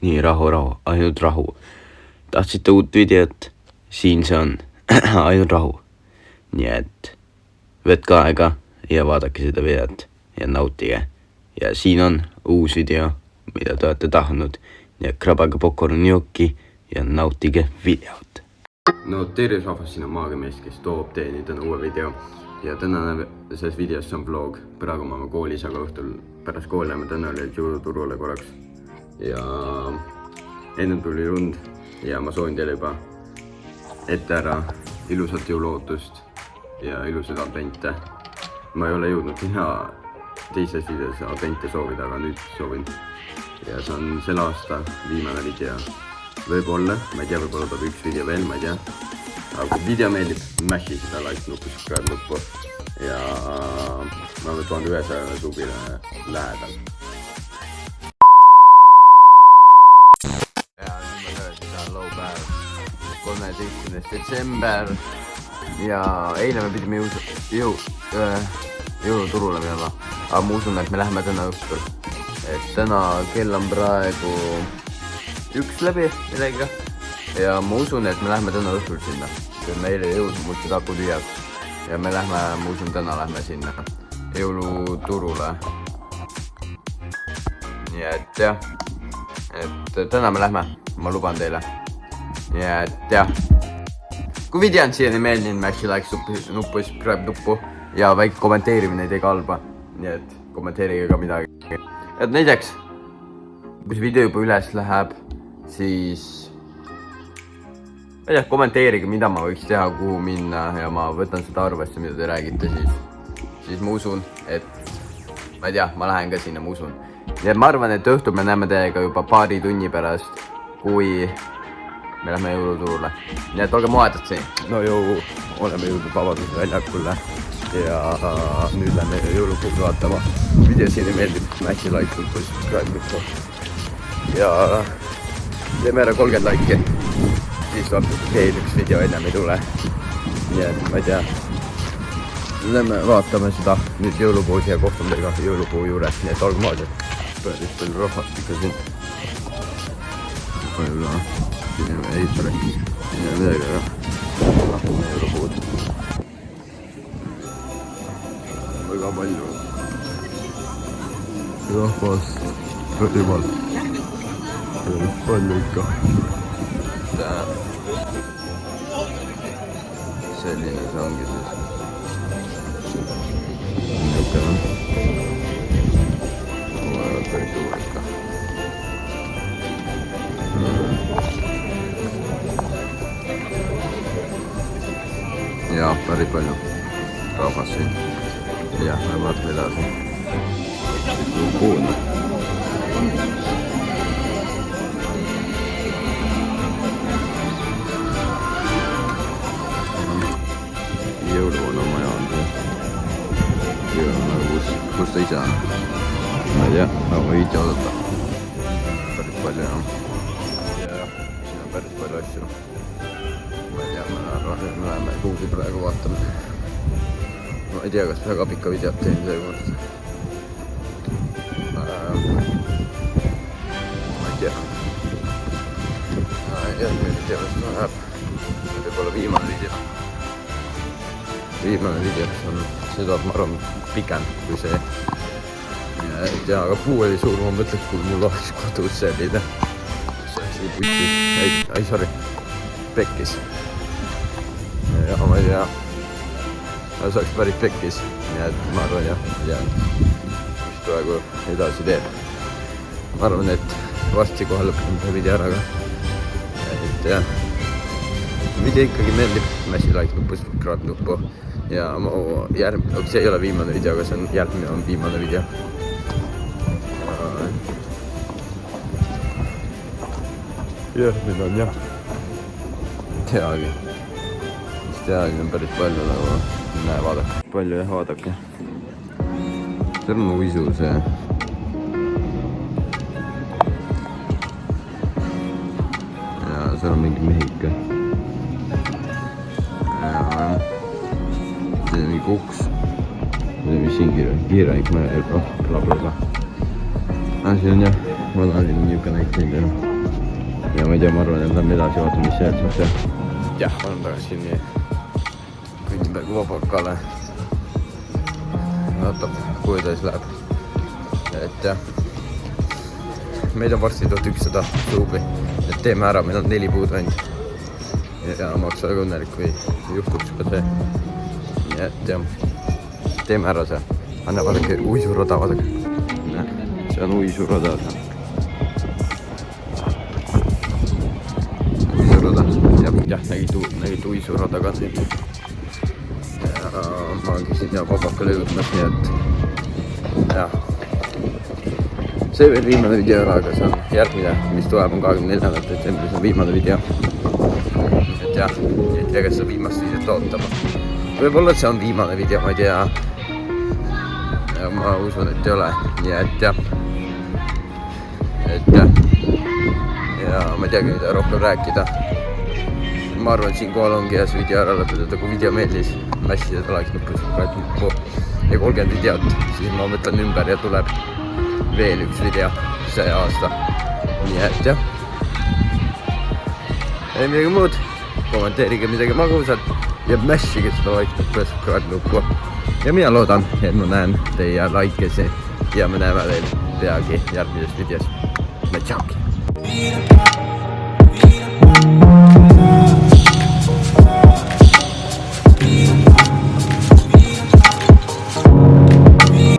nii, rahu, ainult rahu. Tahtsite uut videot? Siin see on. Ainult rahu. Nii et võtke aega ja vaadake seda videot ja nautige. Ja siin on uus video, mida te olete tahtnud. Nii et krabage popcorni jooki ja nautige videot. No terves rahvas, siin on Maagimees, kes toob teieni täna uue video. Ja tänane selles videos on vlog. Praegu ma olen koolis, aga õhtul pärast kooli läheme täna jõuluturule korraks. Ja ennem tuli lund ja ma soovin teile juba ette ära ilusat jõuluootust ja ilusaid advente. Ma ei ole jõudnud teha teises videos advente soovida, aga nüüd soovin. Ja see on selle aasta viimane video. Võib-olla, ma ei tea, võib-olla tuleb üks video veel, ma ei tea. Aga kui video meeldib, mäshi seda like nuppu, subscribe nuppu. Ja ma olen 1100 subile lähedal. Ja nüüd ma tõesti saan laupäev 13. detsember. Ja eile me pidime jõuluturule minema. Aga ma usun, et me läheme täna õhtul. Et täna kell on praegu 1 läbi millega. Ja ma usun, et me läheme täna õhtul sinna. Meil ei jõudnud mul seda aku tühjad. Ja me lähme, ma usun, täna lähme sinna jõuluturule. Nii et jah. Et täna me lähme, ma luban teile. Nii et jah. Kui video on siiani meeldinud, mäshi like nuppu, subscribe nuppu ja väike kommenteerimine ei tee kalba. Nii et kommenteerige ka midagi. Et näiteks, kui see video juba üles läheb, siis ma ei tea, kommenteerige, mida ma võiks teha, kuhu minna ja ma võtan seda arvesse, mida te räägite siis ma usun, et ma ei tea, ma lähen ka sinna, ma usun. Ja ma arvan, et õhtul me näeme teiega juba paari tunni pärast, kui me lähme jõuluturule. Nii et olge moedad siin. No oleme jõudnud Vabadusväljakule ja nüüd lähme jõulupuud vaatama. Video siin meeldib, mäshi like, subscribe nuppu. Ja teeme ära 30 like'i. Siis veel üks video ennem ei tule. Nii et ma ei tea. Lähme vaatame seda nüüd jõulupuud ja kohtume teiega jõulupuu juures. Nii et olge moedad. Päris palju rahvast ikka siin. Võib-olla siin ei räägi. Siin ei midagi, aga lahkume jõulupuud. Väga palju rahvast. Jumal. Päris palju ikka. Selline see ongi siis. Niisugune. Päris suur ikka. Ja päris palju rahvast siin. Ja me vaatame edasi. Kuulme. Jõuluvuonna maja on see. Kus ta ise on? Ma ei tea, aga ma viiti oodata. Päris palju jah. Ja siin on päris palju asju. Ma ei tea, me läheme kuhugi praegu vaatame. Ma ei tea, kas väga pikka videot teen seekord. Ma ei tea. Järgmine video, mis ta läheb. See võib olla viimane video. Viimane videos on seda, ma arvan, pikem kui see. Ja, aga puu oli suur, ma mõtleks, kui mul oleks kodus selline. See oleks nii putis. Ei, sorry. Pekkis. Ja ma ei tea. See oleks päris pekkis. Nii et ma arvan, jah, mis praegu edasi teeb. Ma arvan, et varsti kohe lõpetan see video ära ka. Et jah. Video ikkagi meeldib. Mäshi like nuppu, subscribe nuppu. Ja see ei ole viimane video, aga see on järgmine on viimane video. Järgmine on jah. Teagi. Mis teagi on päris palju nagu. Näe, vaadake. Palju jah, vaadake. See on uisu see. Ja seal on mingi mehike. See on mingi uks. See on mis siin kiire ikka blablabla. asi on jah, ma tahan niisugune näit siin teha. Ja ma ei tea, ma arvan, et lähme edasi vaatama, mis see jätmas teha. Jah, ma olen tagasi kinni kõnnin praegu Vabakale. Vaatab, kuhu edasi läheb. Et jah, meid on varsti 1100 ruubli. Et teeme ära, meil on 4 puud ainult. Ja ma oleks väga õnnelik, kui juhtuks ka see. Nii et jah, teeme ära see. Anna vaadake, uisurada, vaadake. See on uisurada. Uisurada. Jah, nägid uisurada ka siin. Ja ma olengi siin ja Vabakale jõudmas, nii et jah. See veel viimane video ei ole, aga see on järgmine, mis tuleb on 24. detsembris on viimane video. Et jah, ei tea, kas see viimast videot ootama. Võib-olla, et see on viimane video, ma ei tea. Ja ma usun, et ei ole, nii et jah. Et jah. Ja ma ei teagi, mida rohkem rääkida. Ma arvan, et siinkohal ongi ja see video ära lõpetada, kui video meeldis. Mässi seda like nuppu ja 30 videot, siis ma mõtlen ümber ja tuleb veel üks video see aasta. Nii et jah. Ei midagi muud. Kommenteerige midagi magusat ja mässige seda like nuppu. Ja mina loodan, et ma näen teie like'esi ja me näeme veel peagi järgmises videos. Tšauki!